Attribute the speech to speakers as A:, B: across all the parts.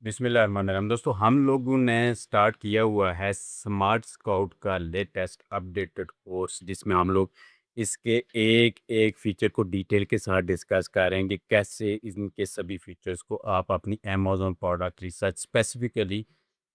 A: बिस्मिल्लाहिर्रहमानिर्रहीम। दोस्तों, हम लोगों ने स्टार्ट किया हुआ है स्मार्ट स्काउट का लेटेस्ट अपडेटेड कोर्स, जिसमें हम लोग इसके एक एक फीचर को डिटेल के साथ डिस्कस करेंगे। कैसे इनके सभी फीचर्स को आप अपनी Amazon product research, specifically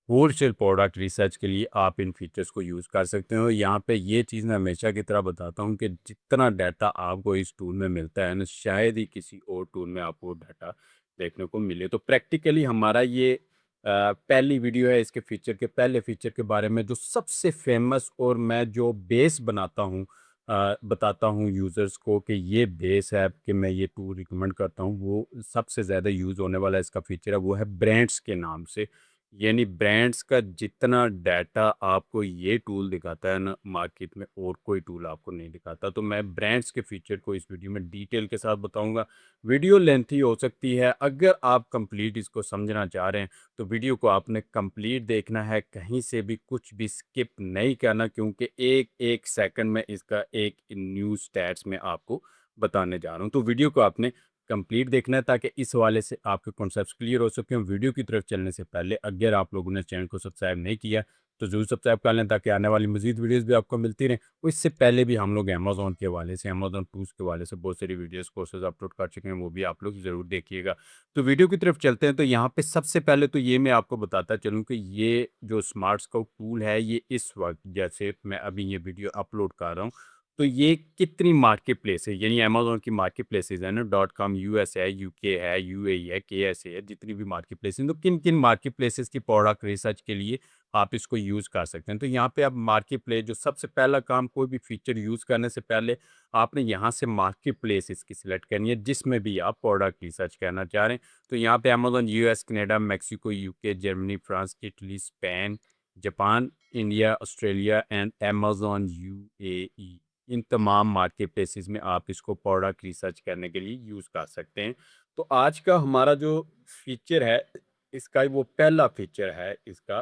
A: wholesale product research के लिए आप इन फीचर्स को यूज़ कर सकते हो। यहाँ पे ये चीज़ मैं हमेशा की तरह बताता हूँ कि जितना डाटा आपको इस टूल में मिलता है ना, शायद ही किसी और टूल में आपको डाटा देखने को मिले। तो प्रैक्टिकली हमारा ये पहली वीडियो है इसके फीचर के पहले फीचर के बारे में, जो सबसे फेमस और मैं जो बेस बनाता हूँ, बताता हूँ यूज़र्स को कि ये बेस है कि मैं ये टूल रिकमेंड करता हूँ। वो सबसे ज़्यादा यूज़ होने वाला इसका फीचर है, वो है ब्रांड्स के नाम से। यानी ब्रांड्स का जितना डाटा आपको ये टूल दिखाता है ना, मार्केट में और कोई टूल आपको नहीं दिखाता। तो मैं ब्रांड्स के फीचर को इस वीडियो में डिटेल के साथ बताऊंगा। वीडियो लेंथी हो सकती है, अगर आप कंप्लीट इसको समझना चाह रहे हैं तो वीडियो को आपने कंप्लीट देखना है, कहीं से भी कुछ भी स्किप नहीं करना, क्योंकि एक एक सेकंड में इसका एक न्यू स्टैट्स में आपको बताने जा रहा हूँ। तो वीडियो को आपने कंप्लीट देखना है, ताकि इस हवाले से आपके कॉन्सेप्ट्स क्लियर हो सके। वीडियो की तरफ चलने से पहले अगर आप लोगों ने चैनल को सब्सक्राइब नहीं किया तो जरूर सब्सक्राइब कर लें, ताकि आने वाली मजीद वीडियोस भी आपको मिलती रहें। और इससे पहले भी हम लोग अमेज़न के हवाले से, अमेज़न टूल्स के हवाले से बहुत सारी वीडियोस कोर्सेज अपलोड कर चुके हैं, वो भी आप लोग ज़रूर देखिएगा। तो वीडियो की तरफ चलते हैं। तो यहाँ पे सबसे पहले तो ये मैं आपको बताता चलूँ कि ये जो स्मार्ट स्काउट टूल है, ये इस वक्त, जैसे मैं अभी ये वीडियो अपलोड कर रहा हूँ, तो ये कितनी मार्केट प्लेस है, यानी अमेज़न की मार्केट प्लेसेस है ना, डॉट कॉम, यूएस है, यूके है, यूएई है, केएसए है, जितनी भी मार्केट प्लेस हैं, तो किन किन मार्केट प्लेसेस की प्रोडक्ट रिसर्च के लिए आप इसको यूज़ कर सकते हैं। तो यहाँ पे आप मार्केट प्लेस, जो सबसे पहला काम, कोई भी फीचर यूज़ करने से पहले आपने यहाँ से मार्केट प्लेस इसकी सिलेक्ट करनी है, जिसमें भी आप प्रोडक्ट रिसर्च करना चाह रहे हैं। तो यहाँ पे Amazon US, Canada, Mexico, UK, Germany, France, Italy, Spain, Japan, India, Australia and Amazon UAE, इन तमाम मार्केट प्लेसेस में आप इसको प्रोडक्ट रिसर्च करने के लिए यूज़ कर सकते हैं। तो आज का हमारा जो फीचर है, इसका वो पहला फीचर है इसका,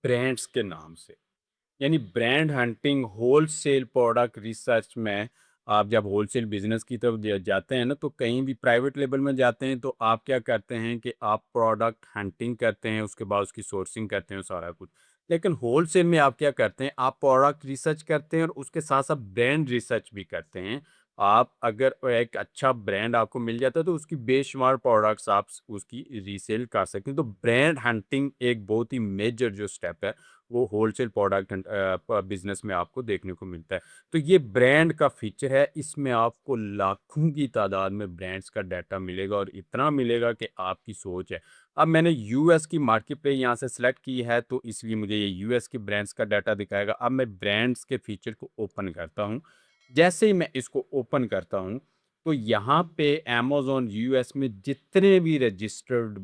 A: ब्रांड्स के नाम से। यानी brand hunting wholesale product research में, आप जब होलसेल बिजनेस की तरफ जाते हैं ना, तो कहीं भी प्राइवेट लेवल में जाते हैं तो आप क्या करते हैं कि आप प्रोडक्ट हंटिंग करते हैं, उसके बाद उसकी सोर्सिंग करते हैं, सारा कुछ। लेकिन होलसेल में आप क्या करते हैं, आप प्रोडक्ट रिसर्च करते हैं और उसके साथ साथ ब्रांड रिसर्च भी करते हैं। आप अगर एक अच्छा ब्रांड आपको मिल जाता है तो उसकी बेशुमार प्रोडक्ट्स आप उसकी रीसेल कर सकते हैं। तो ब्रांड हंटिंग एक बहुत ही मेजर जो स्टेप है, वो होलसेल प्रोडक्ट बिजनेस में आपको देखने को मिलता है। तो ये ब्रांड का फीचर है, इसमें आपको लाखों की तादाद में ब्रांड्स का डाटा मिलेगा, और इतना मिलेगा कि आपकी सोच है। अब मैंने यूएस की मार्केट प्लेस यहाँ से सिलेक्ट की है, तो इसलिए मुझे ये यूएस के ब्रांड्स का डाटा दिखाएगा। अब मैं ब्रांड्स के फीचर को ओपन करता हूँ। जैसे ही मैं इसको ओपन करता हूँ, तो यहाँ पे अमेज़न यूएस में जितने भी रजिस्टर्ड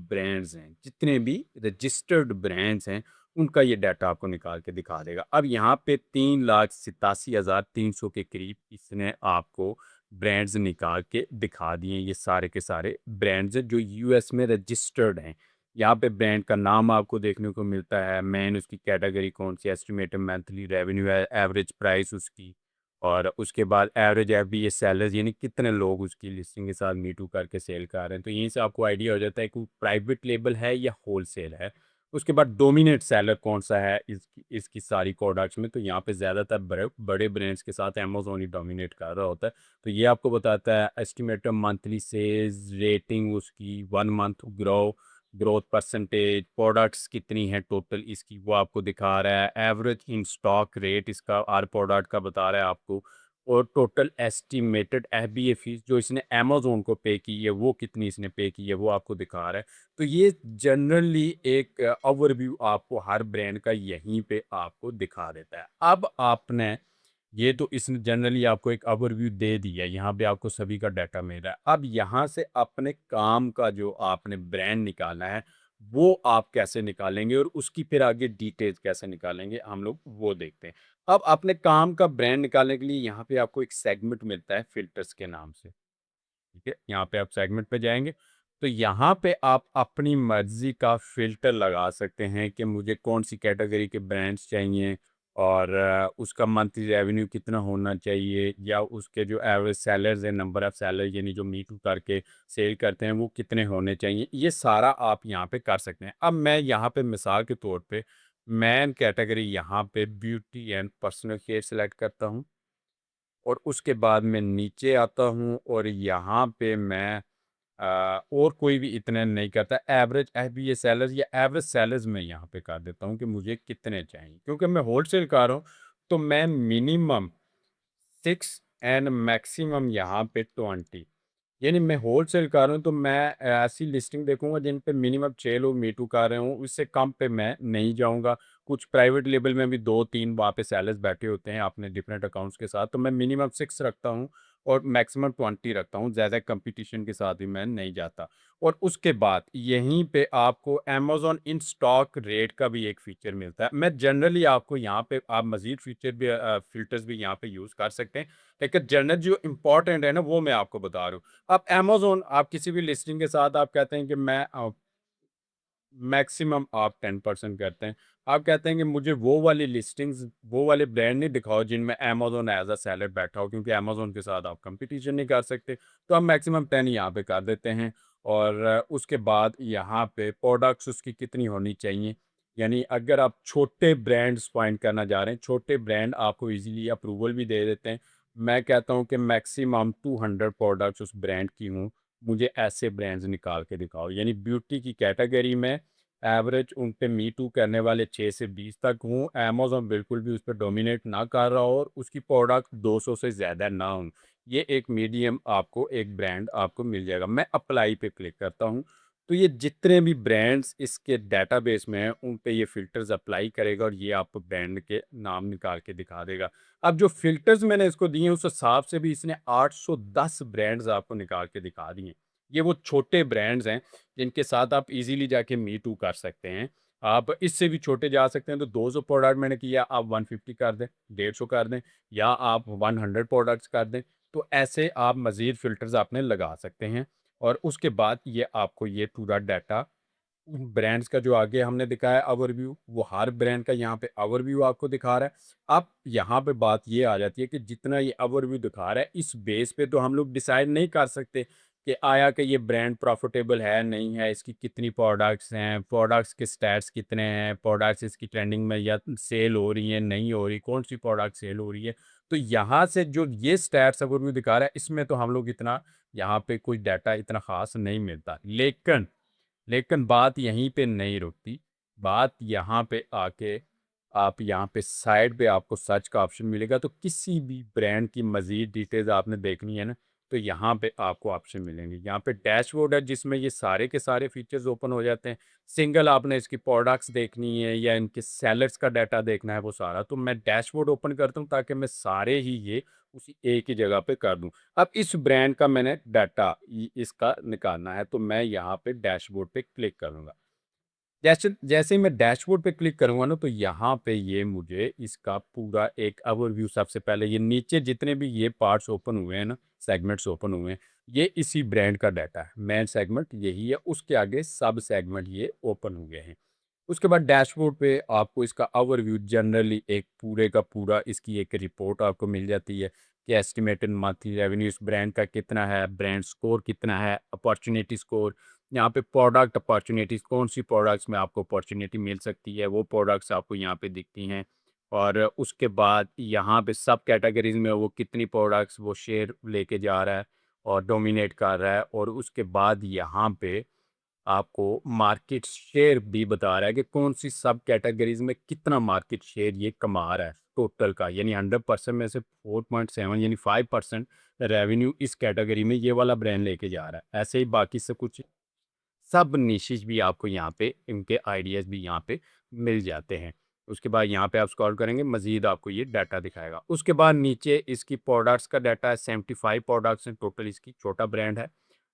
A: ब्रांड्स हैं, उनका ये डाटा आपको निकाल के दिखा देगा। अब यहाँ पे 3,87,300 के करीब इसने आपको ब्रांड्स निकाल के दिखा दिए। ये सारे के सारे ब्रांड्स हैं जो यूएस में रजिस्टर्ड हैं। यहाँ पे ब्रांड का नाम आपको देखने को मिलता है, मेन उसकी कैटेगरी कौन सी, एस्टिमेटेड मंथली रेवेन्यू है, एवरेज प्राइस उसकी, और उसके बाद एवरेज एफबीए सेलर्स, यानी कितने लोग उसकी लिस्टिंग के साथ मीटू करके सेल कर रहे हैं। तो यहीं से आपको आइडिया हो जाता है कि वो प्राइवेट लेबल है या होलसेल है। उसके बाद डोमिनेट सेलर कौन सा है इसकी इसकी सारी प्रोडक्ट्स में, तो यहाँ पे ज़्यादातर बड़े बड़े ब्रांड्स के साथ अमेज़न ही डोमिनेट कर रहा होता है। तो ये आपको बताता है एस्टिमेटेड मंथली सेल्स, रेटिंग उसकी, 1 मंथ ग्रोथ परसेंटेज, प्रोडक्ट्स कितनी है टोटल इसकी, वो आपको दिखा रहा है। एवरेज इन स्टॉक रेट इसका हर प्रोडक्ट का बता रहा है आपको। और टोटल एस्टिमेटेड एफबीए फीस जो इसने अमेज़न को पे की है, वो कितनी इसने पे की है, वो आपको दिखा रहा है। तो ये जनरली एक ओवरव्यू आपको हर ब्रांड का यहीं पे आपको दिखा देता है। अब आपने ये तो इसने जनरली आपको एक ओवरव्यू दे दिया, यहाँ पे आपको सभी का डाटा मिल रहा है। अब यहाँ से अपने काम का जो आपने ब्रांड निकालना है, वो आप कैसे निकालेंगे और उसकी फिर आगे डिटेल्स कैसे निकालेंगे, हम लोग वो देखते हैं। अब अपने काम का ब्रांड निकालने के लिए यहाँ पे आपको एक सेगमेंट मिलता है फिल्टर्स के नाम से। ठीक है, यहाँ पे आप सेगमेंट पे जाएंगे, तो यहाँ पे आप अपनी मर्जी का फिल्टर लगा सकते हैं कि मुझे कौन सी कैटेगरी के ब्रांड्स चाहिए, और उसका मंथली रेवेन्यू कितना होना चाहिए, या उसके जो एवरेज सेलर्स हैं, नंबर ऑफ़ सेलर यानी जो मी टू करके सेल करते हैं, वो कितने होने चाहिए। ये सारा आप यहाँ पे कर सकते हैं। अब मैं यहाँ पे मिसाल के तौर पे मेन कैटेगरी यहाँ पे beauty and personal care select करता हूँ, और उसके बाद मैं नीचे आता हूँ और यहाँ पे मैं और कोई भी इतने नहीं करता। एवरेज एफबीए सेलर्स या एवरेज सेलर्स मैं यहाँ पे कर देता हूँ कि मुझे कितने चाहिए, क्योंकि मैं होलसेल कर रहा हूँ। तो मैं मिनिमम 6 एंड मैक्सिमम यहाँ पे 20, यानी मैं होलसेल कर रहा हूँ, तो मैं ऐसी लिस्टिंग देखूंगा जिन पे मिनिमम 6 लोग मीटू कर रहे हूँ, उससे कम पे मैं नहीं जाऊंगा। कुछ प्राइवेट लेबल में भी 2-3 वहाँ पे सेलर्स बैठे होते हैं अपने डिफरेंट अकाउंट्स के साथ, तो मैं मिनिमम 6 रखता हूँ और मैक्सिमम 20 रखता हूँ। ज़्यादा कंपटीशन के साथ भी मैं नहीं जाता। और उसके बाद यहीं पे आपको अमेज़न इन स्टॉक रेट का भी एक फ़ीचर मिलता है। मैं जनरली आपको यहाँ पे आप मज़ीद फ़ीचर भी फ़िल्टर्स भी यहाँ पे यूज़ कर सकते हैं, लेकिन जनरल जो इम्पोर्टेंट है ना, वो मैं आपको बता रहा हूँ। आप अमेज़न आप किसी भी लिस्टिंग के साथ आप कहते हैं कि मैं मैक्सिमम आप 10% करते हैं। आप कहते हैं कि मुझे वो वाली लिस्टिंग्स, वो वाले ब्रांड नहीं दिखाओ जिनमें अमेज़न एज़ अ सेलर बैठा हो, क्योंकि अमेज़न के साथ आप कंपटीशन नहीं कर सकते। तो हम मैक्सिमम 10 यहाँ पे कर देते हैं। और उसके बाद यहाँ पे प्रोडक्ट्स उसकी कितनी होनी चाहिए, यानी अगर आप छोटे ब्रांड्स फाइंड करना जा रहे हैं, छोटे ब्रांड आपको ईज़िली अप्रूवल भी दे देते हैं। मैं कहता हूँ कि मैक्सिमम 200 प्रोडक्ट्स उस ब्रांड की हों, मुझे ऐसे ब्रांड्स निकाल के दिखाओ। यानी ब्यूटी की कैटेगरी में एवरेज उन पे मी टू करने वाले 6 से 20 तक हों, अमेज़न बिल्कुल भी उस पे डोमिनेट ना कर रहा हो और उसकी प्रोडक्ट 200 से ज़्यादा ना हों। ये एक मीडियम आपको एक ब्रांड आपको मिल जाएगा। मैं अप्लाई पे क्लिक करता हूँ, तो ये जितने भी ब्रांड्स इसके डेटाबेस में हैं, उन पे ये फ़िल्टर्स अप्लाई करेगा और ये आपको ब्रांड के नाम निकाल के दिखा देगा। अब जो फ़िल्टर्स मैंने इसको दिए हैं, उस हिसाब से भी इसने 810 ब्रांड्स आपको निकाल के दिखा दिए हैं। ये वो छोटे ब्रांड्स हैं जिनके साथ आप इजीली जाके मी टू कर सकते हैं। आप इससे भी छोटे जा सकते हैं, तो 200 प्रोडक्ट मैंने किया, आप 150 कर दें, 150 कर दें, या आप 100 प्रोडक्ट्स कर दें। तो ऐसे आप मज़ीद फ़िल्टर्स आपने लगा सकते हैं। और उसके बाद ये आपको ये पूरा डाटा ब्रांड्स का जो आगे हमने दिखाया ओवरव्यू, वो हर ब्रांड का यहाँ पे ओवरव्यू आपको दिखा रहा है। अब यहाँ पे बात ये आ जाती है कि जितना ये ओवरव्यू दिखा रहा है, इस बेस पे तो हम लोग डिसाइड नहीं कर सकते कि आया कि ये ब्रांड प्रॉफिटेबल है नहीं है, इसकी कितनी प्रोडक्ट्स हैं, प्रोडक्ट्स के स्टैट्स कितने हैं, प्रोडक्ट्स इसकी ट्रेंडिंग में या सेल हो रही है नहीं हो रही, कौन सी प्रोडक्ट सेल हो रही है। तो यहाँ से जो ये स्टैट्स ओवरव्यू दिखा रहा है, इसमें तो हम लोग इतना यहाँ पे कोई डाटा इतना खास नहीं मिलता। लेकिन बात यहीं पे नहीं रुकती। बात यहाँ पे आके आप यहाँ पे साइड पे आपको सर्च का ऑप्शन मिलेगा, तो किसी भी ब्रांड की मज़ीद डिटेल्स आपने देखनी है ना, तो यहाँ पे आपको ऑप्शन मिलेंगे। यहाँ पे डैशबोर्ड है जिसमें ये सारे के सारे फीचर्स ओपन हो जाते हैं। सिंगल आपने इसकी प्रोडक्ट्स देखनी है या इनके सेलर्स का डाटा देखना है, वो सारा तो मैं डैशबोर्ड ओपन करता हूँ ताकि मैं सारे ही ये उसी एक ही जगह पे कर दूँ। अब इस ब्रांड का मैंने डाटा इसका निकालना है, तो मैं यहाँ पे डैशबोर्ड पे क्लिक करूँगा। जैसे जैसे ही मैं डैशबोर्ड पे क्लिक करूँगा ना, तो यहाँ पे ये मुझे इसका पूरा एक ओवरव्यू, सबसे पहले ये नीचे जितने भी ये पार्ट्स ओपन हुए हैं ना, सेगमेंट्स ओपन हुए हैं, ये इसी ब्रांड का डाटा है। मेन सेगमेंट यही है, उसके आगे सब सेगमेंट ये ओपन हुए हैं। उसके बाद डैशबोर्ड पे आपको इसका ओवरव्यू जनरली एक पूरे का पूरा इसकी एक रिपोर्ट आपको मिल जाती है कि एस्टिमेटेड मंथली रेवेन्यू इस ब्रांड का कितना है, ब्रांड स्कोर कितना है, अपॉर्चुनिटी स्कोर, यहाँ पे प्रोडक्ट अपॉर्चुनिटीज़, कौन सी प्रोडक्ट्स में आपको अपॉर्चुनिटी मिल सकती है, वो प्रोडक्ट्स आपको यहाँ पे दिखती हैं। और उसके बाद यहाँ पे सब कैटेगरीज में वो कितनी प्रोडक्ट्स वो शेयर लेके जा रहा है और डोमिनेट कर रहा है। और उसके बाद यहाँ पे आपको मार्केट शेयर भी बता रहा है कि कौन सी सब कैटेगरीज में कितना मार्केट शेयर ये कमा रहा है टोटल का, यानी 100% में से 4.7 यानी 5% रेवेन्यू इस कैटेगरी में ये वाला ब्रांड लेके जा रहा है। ऐसे ही बाकी सब कुछ सब निशिश भी आपको यहाँ पे इनके आइडियाज़ भी यहाँ पे मिल जाते हैं। उसके बाद यहाँ पे आप स्क्रॉल करेंगे, मज़ीद आपको ये डाटा दिखाएगा। उसके बाद नीचे इसकी प्रोडक्ट्स का डाटा है, 75 प्रोडक्ट्स हैं टोटल, इसकी छोटा ब्रांड है।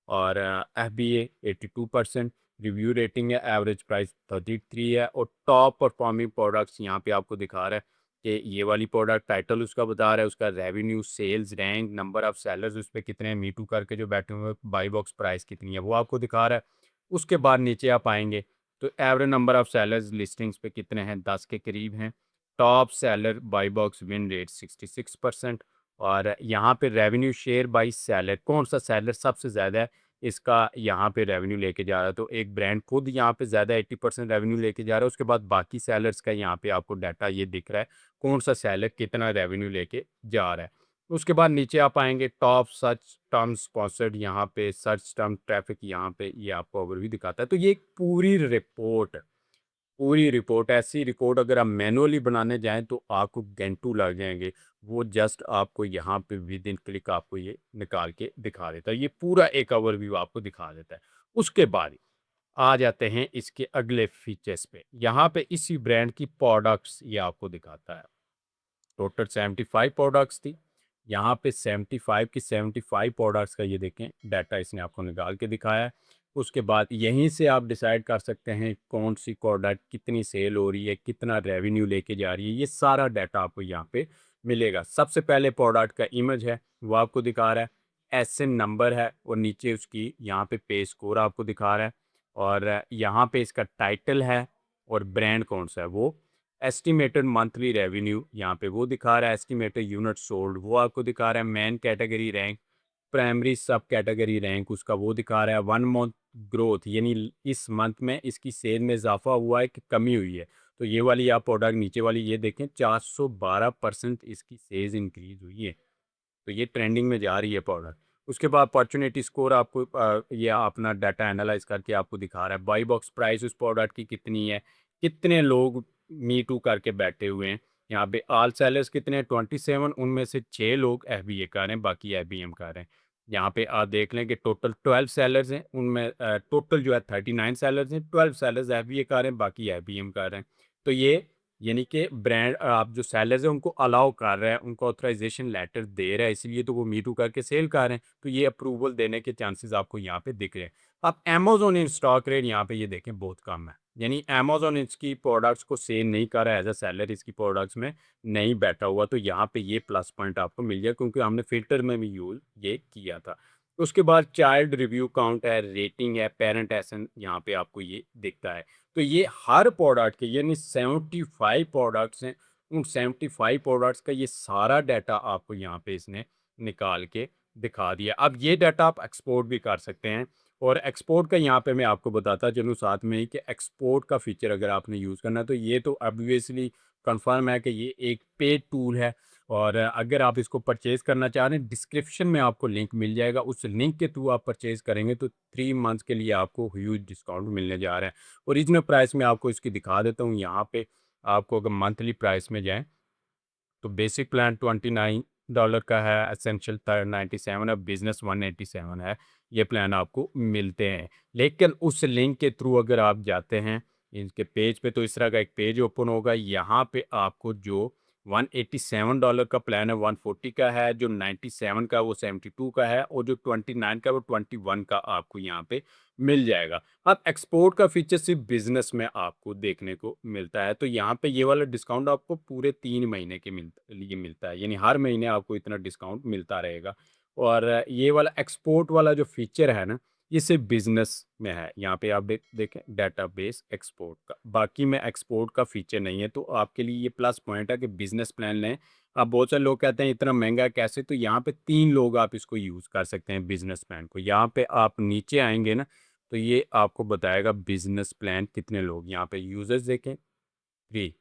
A: और एफबीए 82%, रिव्यू रेटिंग है, एवरेज प्राइस 33 है, और टॉप परफॉर्मिंग प्रोडक्ट्स यहाँ पे आपको दिखा रहा है कि ये वाली प्रोडक्ट टाइटल उसका बता रहा है, उसका revenue, sales, rank, number of sellers उस पे कितने हैं, मी टू करके जो बैठे हुए हैं, बाई बॉक्स प्राइस कितनी है वो आपको दिखा रहा है। उसके बाद नीचे आप आएँगे तो average number of sellers listings पे कितने हैं, 10 के करीब हैं। Top seller by box win rate 66%। और यहाँ पे रेवेन्यू शेयर बाई सेलर, कौन सा सेलर सबसे ज़्यादा इसका यहाँ पे रेवेन्यू लेके जा रहा है। तो एक ब्रांड खुद यहाँ पे ज़्यादा 80% रेवेन्यू लेके जा रहा है। उसके बाद बाकी सेलर्स का यहाँ पे आपको डाटा ये दिख रहा है, कौन सा सेलर कितना रेवेन्यू लेके जा रहा है। उसके बाद नीचे आप आएंगे, टॉप सर्च टर्म स्पॉन्सर्ड, यहाँ पे सर्च टर्म ट्रैफिक, यहाँ पे ये आपको ओवरव्यू दिखाता है। तो ये एक पूरी रिपोर्ट, ऐसी रिपोर्ट अगर आप मैनुअली बनाने जाएं तो आपको घंटों लग जाएंगे। वो जस्ट आपको यहाँ पे विद इन क्लिक आपको ये निकाल के दिखा देता है। ये पूरा एक ओवरव्यू आपको दिखा देता है। उसके बाद आ जाते हैं इसके अगले फीचर्स पे। यहाँ पे इसी ब्रांड की प्रोडक्ट्स ये आपको दिखाता है। टोटल 75 प्रोडक्ट्स थी। यहाँ पे 75 की 75 प्रोडक्ट्स का ये देखें डाटा इसने आपको निकाल के दिखाया है। उसके बाद यहीं से आप डिसाइड कर सकते हैं कौन सी प्रोडक्ट कितनी सेल हो रही है, कितना रेवेन्यू लेके जा रही है। ये सारा डाटा आपको यहाँ पे मिलेगा। सबसे पहले प्रोडक्ट का इमेज है, वो आपको दिखा रहा है। एसएन नंबर है और नीचे उसकी यहाँ पे पे स्कोर आपको दिखा रहा है। और यहाँ पे इसका टाइटल है और ब्रांड कौन सा है वो। एस्टिमेटेड मंथली रेवेन्यू यहाँ पे वो दिखा रहा है। एस्टिमेटेड यूनिट सोल्ड वो आपको दिखा रहा है। मेन कैटेगरी रैंक, प्राइमरी सब कैटेगरी रैंक उसका वो दिखा रहा है। 1 मंथ ग्रोथ, यानी इस मंथ में इसकी सेल में इजाफा हुआ है कि कमी हुई है। तो ये वाली आप प्रोडक्ट नीचे वाली ये देखें, 412% इसकी सेल्स इंक्रीज हुई है। तो ये ट्रेंडिंग में जा रही है प्रोडक्ट। उसके बाद अपॉर्चुनिटी स्कोर आपको ये अपना डाटा एनालाइज करके आपको दिखा रहा है। बाई बॉक्स प्राइस उस प्रोडक्ट की कितनी है, कितने लोग मी टू करके बैठे हुए हैं। यहाँ पे ऑल सेलर्स कितने हैं, 27, उनमें से 6 लोग FBA कर रहे हैं, बाकी FBM कर रहे हैं। यहाँ पे आप देख लें कि टोटल 12 सेलर्स हैं, उनमें टोटल जो है 39 सेलर्स हैं, 12 सेलर्स FBA कर रहे हैं, बाकी FBM कर रहे हैं। तो ये यानी कि ब्रांड आप जो सेलर्स हैं उनको अलाउ कर रहे हैं, उनको ऑथराइजेशन लेटर दे रहा है, इसलिए तो वो मी टू करके सेल कर रहे हैं। तो ये अप्रूवल देने के चांसेस आपको यहाँ पे दिख रहे हैं। अब अमेजोन इन स्टॉक रेट यहाँ पे ये देखें बहुत कम है, यानी अमेजोन इसकी प्रोडक्ट्स को सेल नहीं कर रहा है, एज अ सेलर इसकी प्रोडक्ट्स में नहीं बैठा हुआ। तो यहाँ पे ये प्लस पॉइंट आपको मिल गया, क्योंकि हमने फिल्टर में भी यूज ये किया था। उसके बाद चाइल्ड रिव्यू काउंट है, रेटिंग है, पेरेंट एसन यहाँ पे आपको ये दिखता है। तो ये हर प्रोडक्ट के यानी 75 प्रोडक्ट्स हैं, उन 75 प्रोडक्ट्स का ये सारा डाटा आपको यहाँ पे इसने निकाल के दिखा दिया। अब ये डाटा आप एक्सपोर्ट भी कर सकते हैं। और एक्सपोर्ट का यहाँ पे मैं आपको बताता चलूँ साथ में ही कि एक्सपोर्ट का फीचर अगर आपने यूज़ करना है तो ये तो ऑब्वियसली कंफर्म है कि ये एक पेड टूल है। और अगर आप इसको परचेज़ करना चाह रहे हैं, डिस्क्रिप्शन में आपको लिंक मिल जाएगा। उस लिंक के थ्रू आप परचेज़ करेंगे तो 3 मंथ्स के लिए आपको ह्यूज डिस्काउंट मिलने जा रहा है। ओरिजिनल प्राइस में आपको इसकी दिखा देता हूँ। यहाँ पे आपको अगर मंथली प्राइस में जाएं तो बेसिक प्लान $29 का है, एसेंशियल 97 है, बिजनेस 187 है। ये प्लान आपको मिलते हैं। लेकिन उस लिंक के थ्रू अगर आप जाते हैं इनके पेज पे तो इस तरह का एक पेज ओपन होगा। यहाँ पे आपको जो $187 का प्लान है 140 का है, जो 97 का वो 72 का है, और जो 29 का वो 21 का आपको यहाँ पे मिल जाएगा। अब एक्सपोर्ट का फीचर सिर्फ बिजनेस में आपको देखने को मिलता है। तो यहाँ पे ये वाला डिस्काउंट आपको पूरे 3 महीने के लिए मिलता है, यानी हर महीने आपको इतना डिस्काउंट मिलता रहेगा। और ये वाला एक्सपोर्ट वाला जो फीचर है ना, ये सिर्फ बिजनेस में है। यहाँ पे आप देखें डेटाबेस एक्सपोर्ट का, बाकी में एक्सपोर्ट का फीचर नहीं है। तो आपके लिए ये प्लस पॉइंट है कि बिजनेस प्लान लें। अब बहुत सारे लोग कहते हैं इतना महंगा कैसे, तो यहाँ पे 3 लोग आप इसको यूज़ कर सकते हैं बिजनेस प्लान को। यहाँ पे आप नीचे आएंगे ना तो ये आपको बताएगा बिजनेस प्लान कितने लोग, यहाँ पे यूजर्स देखें 3,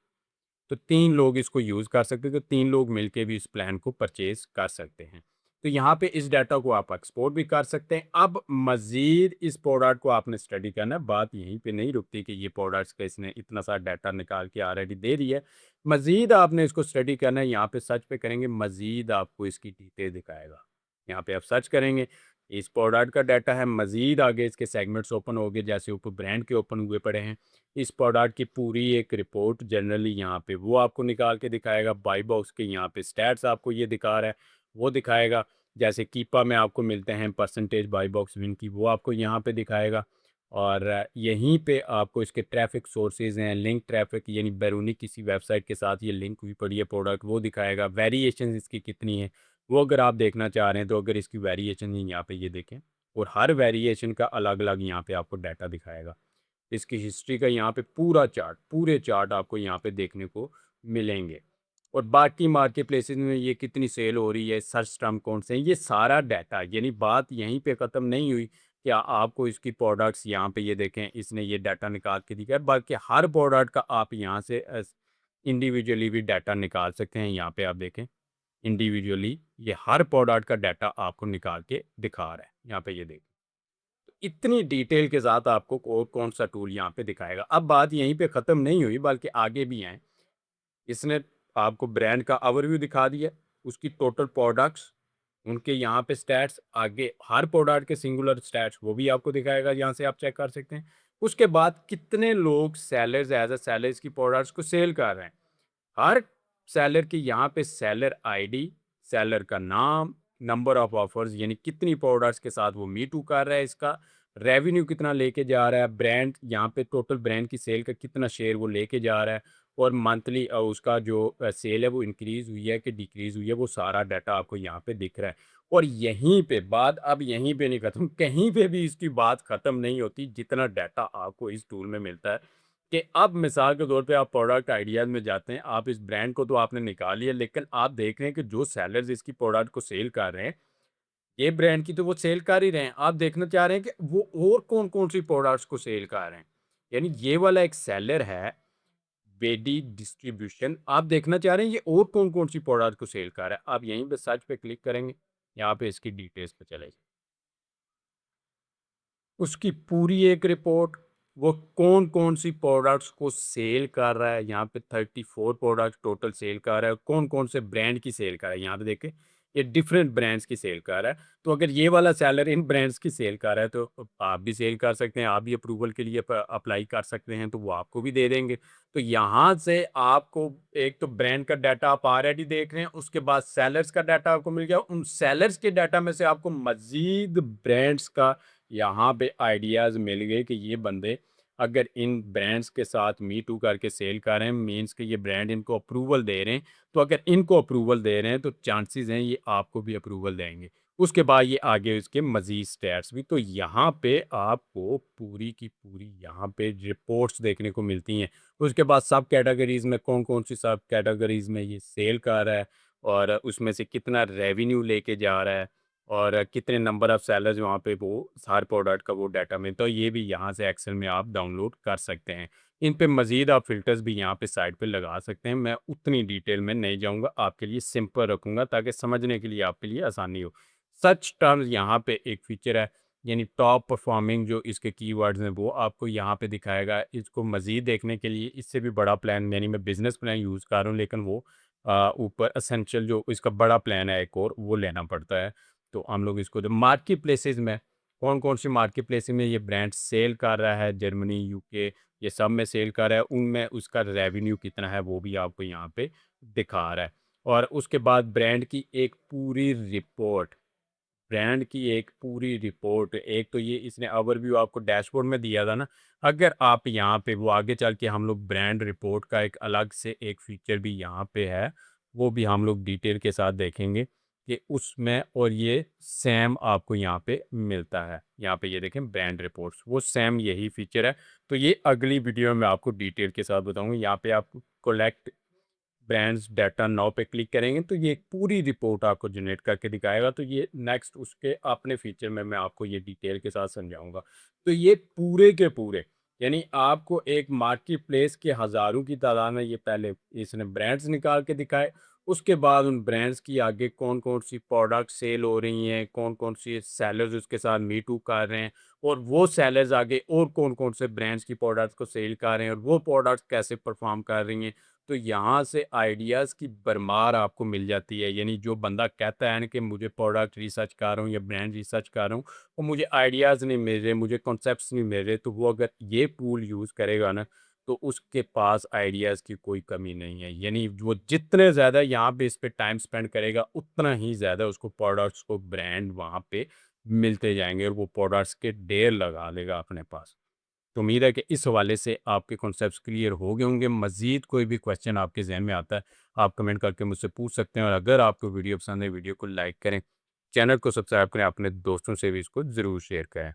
A: तो 3 लोग इसको यूज़ कर सकते हैं। तो 3 लोग मिलके भी इस प्लान को परचेज कर सकते हैं। तो यहाँ पे इस डाटा को आप एक्सपोर्ट भी कर सकते हैं। अब मज़ीद इस प्रोडक्ट को आपने स्टडी करना है, बात यहीं पे नहीं रुकती कि ये प्रोडक्ट्स का इसने इतना सारा डाटा निकाल के ऑलरेडी दे रही है। मज़ीद आपने इसको स्टडी करना है। यहाँ पे सर्च पे करेंगे, मज़ीद आपको इसकी डिटेल दिखाएगा। यहाँ पे आप सर्च करेंगे, इस प्रोडक्ट का डाटा है। मज़ीद आगे इसके सेगमेंट्स ओपन हो गए, जैसे ऊपर ब्रांड के ओपन हुए पड़े हैं। इस प्रोडक्ट की पूरी एक रिपोर्ट जनरली यहाँ पे वो आपको निकाल के दिखाएगा। बाई बॉक्स के यहाँ पे स्टैट्स आपको ये दिखा रहा है, वो दिखाएगा। जैसे कीपा में आपको मिलते हैं परसेंटेज बाई बॉक्स विन की, वो आपको यहाँ पे दिखाएगा। और यहीं पे आपको इसके ट्रैफिक सोर्सेज हैं, लिंक ट्रैफिक, यानी बैरूनी किसी वेबसाइट के साथ ये लिंक हुई पड़ी है प्रोडक्ट, वो दिखाएगा। वेरिएशन इसकी कितनी है वो अगर आप देखना चाह रहे हैं तो अगर इसकी वेरिएशन यहाँ पे ये देखें, और हर वेरिएशन का अलग अलग यहाँ पे आपको डाटा दिखाएगा। इसकी हिस्ट्री का यहाँ पे पूरा चार्ट, पूरे चार्ट आपको यहाँ पे देखने को मिलेंगे। और बाकी मार्केट प्लेसेस में ये कितनी सेल हो रही है, सर्च टर्म कौन से हैं, ये सारा डाटा, यानी बात यहीं पे ख़त्म नहीं हुई कि आपको इसकी प्रोडक्ट्स यहाँ पे ये देखें इसने ये डाटा निकाल के दिया है, बल्कि हर प्रोडक्ट का आप यहाँ से इंडिविजुअली भी डाटा निकाल सकते हैं। यहाँ पे आप देखें इंडिविजुअली ये हर प्रोडक्ट का डाटा आपको निकाल के दिखा रहा है। यहाँ पे ये देखें, तो इतनी डिटेल के साथ आपको और कौन सा टूल यहाँ पे दिखाएगा। अब बात यहीं पे ख़त्म नहीं हुई, बल्कि आगे भी हैं। इसने आपको ब्रांड का ओवरव्यू दिखा दिया, उसकी टोटल प्रोडक्ट्स, उनके यहाँ पे स्टैट्स, आगे हर प्रोडक्ट के सिंगुलर स्टैट्स वो भी आपको दिखाएगा, यहाँ से आप चेक कर सकते हैं। उसके बाद कितने लोग सेलर्स एज अ सेलर्स की प्रोडक्ट्स को सेल कर रहे हैं, हर सेलर की यहाँ पे सेलर आईडी, सेलर का नाम, नंबर ऑफ ऑफर्स, यानी कितनी प्रोडक्ट्स के साथ वो मीटू कर रहा है, इसका रेवेन्यू कितना लेके जा रहा है, ब्रांड यहाँ पे टोटल ब्रांड की सेल का कितना शेयर वो लेके जा रहा है, और मंथली उसका जो सेल है वो इंक्रीज हुई है कि डिक्रीज हुई है, वो सारा डाटा आपको यहाँ पे दिख रहा है। और यहीं पे बात अब यहीं पे नहीं खत्म, कहीं पे भी इसकी बात खत्म नहीं होती, जितना डाटा आपको इस टूल में मिलता है। कि अब मिसाल के तौर पे आप प्रोडक्ट आइडियाज़ में जाते हैं, आप इस ब्रांड को तो आपने निकाल लिया, लेकिन आप देख रहे हैं कि जो सेलर्स इसकी प्रोडक्ट को सेल कर रहे हैं, ये ब्रांड की तो वो सेल कर ही रहे हैं, आप देखना चाह रहे हैं कि वो और कौन-कौन सी प्रोडक्ट्स को सेल कर रहे हैं। यानी ये वाला एक सेलर है, बेडी डिस्ट्रीब्यूशन, आप देखना चाह रहे हैं ये और कौन-कौन सी प्रोडक्ट को सेल कर रहा है। आप यहीं पे सर्च पे क्लिक करेंगे, यहाँ पे इसकी डिटेल्स पे चले जाएँ। उसकी पूरी एक रिपोर्ट, वो कौन-कौन सी प्रोडक्ट्स को सेल कर रहा है, यहाँ पे 34 प्रोडक्ट्स टोटल सेल कर रहा है, कौन-कौन से ब्रांड की सेल कर रहा है, यहाँ पे देखें ये डिफरेंट ब्रांड्स की सेल कर रहा है। तो अगर ये वाला सेलर इन ब्रांड्स की सेल कर रहा है, तो आप भी सेल कर सकते हैं, आप भी अप्रूवल के लिए अप्लाई कर सकते हैं, तो वो आपको भी दे देंगे। तो यहाँ से आपको एक तो ब्रांड का डाटा आप ऑलरेडी देख रहे हैं, उसके बाद सेलर्स का डाटा आपको मिल गया, उन सेलर्स के डाटा में से आपको मज़ीद ब्रांड्स का यहाँ पे आइडियाज़ मिल गए कि ये बंदे अगर इन ब्रांड्स के साथ मी टू करके सेल कर रहे हैं, मीन्स कि ये ब्रांड इनको अप्रूवल दे रहे हैं, तो अगर इनको अप्रूवल दे रहे हैं तो चांसेस हैं ये आपको भी अप्रूवल देंगे। उसके बाद ये आगे इसके मज़ीद स्टैट्स भी, तो यहाँ पे आपको पूरी की पूरी यहाँ पे रिपोर्ट्स देखने को मिलती हैं। उसके बाद सब कैटेगरीज़ में कौन-कौन सी सब कैटेगरीज़ में ये सेल कर रहा है, और उसमें से कितना रेवेन्यू लेके जा रहा है, और कितने नंबर ऑफ सेलर्स वहाँ पे वो हर प्रोडक्ट का वो डाटा मिलता है, तो ये भी यहाँ से एक्सेल में आप डाउनलोड कर सकते हैं। इन पे मज़ीद आप फ़िल्टर्स भी यहाँ पे साइड पे लगा सकते हैं। मैं उतनी डिटेल में नहीं जाऊँगा, आपके लिए सिंपल रखूँगा ताकि समझने के लिए आपके लिए आसानी हो। सर्च टर्म्स यहाँ पे एक फ़ीचर है, यानी टॉप परफॉर्मिंग जो इसके कीवर्ड्स हैं वो आपको यहाँ पे दिखाएगा। इसको मज़ीद देखने के लिए इससे भी बड़ा प्लान, यानी मैं बिज़नेस प्लान यूज़ कर रहा हूँ, लेकिन वो ऊपर एसेंशियल जो इसका बड़ा प्लान है एक और, वो लेना पड़ता है। तो हम लोग इसको जो मार्केट प्लेसेस में कौन-कौन सी मार्केट प्लेसेस में ये ब्रांड सेल कर रहा है, जर्मनी, यूके, ये सब में सेल कर रहा है, उनमें उसका रेवेन्यू कितना है वो भी आपको यहाँ पे दिखा रहा है। और उसके बाद ब्रांड की एक पूरी रिपोर्ट, ब्रांड की एक पूरी रिपोर्ट, एक तो ये इसने ओवरव्यू आपको डैशबोर्ड में दिया था ना, अगर आप यहाँ पे वो आगे चल के हम लोग ब्रांड रिपोर्ट का एक अलग से एक फीचर भी यहाँ पे है, वो भी हम लोग डिटेल के साथ देखेंगे कि उसमें, और ये सेम आपको यहाँ पे मिलता है। यहाँ पे ये देखें ब्रांड रिपोर्ट्स, वो सेम यही फीचर है। तो ये अगली वीडियो में आपको डिटेल के साथ बताऊंगा। यहाँ पे आप कलेक्ट ब्रांड्स डाटा नाउ पे क्लिक करेंगे तो ये एक पूरी रिपोर्ट आपको जनरेट करके दिखाएगा। तो ये नेक्स्ट उसके अपने फीचर में मैं आपको ये डिटेल के साथ समझाऊंगा। तो ये पूरे के पूरे, यानी आपको एक मार्केट प्लेस के हज़ारों की तादाद में ये पहले इसने ब्रांड्स निकाल के दिखाए, उसके बाद उन ब्रांड्स की आगे कौन कौन सी प्रोडक्ट सेल हो रही हैं, कौन कौन सी सेलर्स उसके साथ मीटू कर रहे हैं, और वो सेलर्स आगे और कौन कौन से ब्रांड्स की प्रोडक्ट्स को सेल कर रहे हैं, और वो प्रोडक्ट्स कैसे परफॉर्म कर रही हैं। तो यहाँ से आइडियाज़ की भरमार आपको मिल जाती है। यानी जो बंदा कहता है ना कि मुझे प्रोडक्ट रिसर्च कर रहा हूँ या ब्रांड रिसर्च कर रहा हूँ और मुझे आइडियाज़ नहीं मिल रहे, मुझे कॉन्सेप्ट्स नहीं मिल रहे, तो वो अगर ये टूल यूज़ करेगा ना, तो उसके पास आइडियाज़ की कोई कमी नहीं है। यानी वो जितने ज़्यादा यहाँ पे इस पे टाइम स्पेंड करेगा, उतना ही ज़्यादा उसको प्रोडक्ट्स को ब्रांड वहाँ पे मिलते जाएंगे, और वो प्रोडक्ट्स के ढेर लगा लेगा अपने पास। तो उम्मीद है कि इस हवाले से आपके कॉन्सेप्ट्स क्लियर हो गए होंगे। मज़ीद कोई भी क्वेश्चन आपके ज़हन में आता है, आप कमेंट करके मुझसे पूछ सकते हैं, और अगर आपको वीडियो पसंद है, वीडियो को लाइक करें, चैनल को सब्सक्राइब करें, अपने दोस्तों से भी इसको ज़रूर शेयर करें।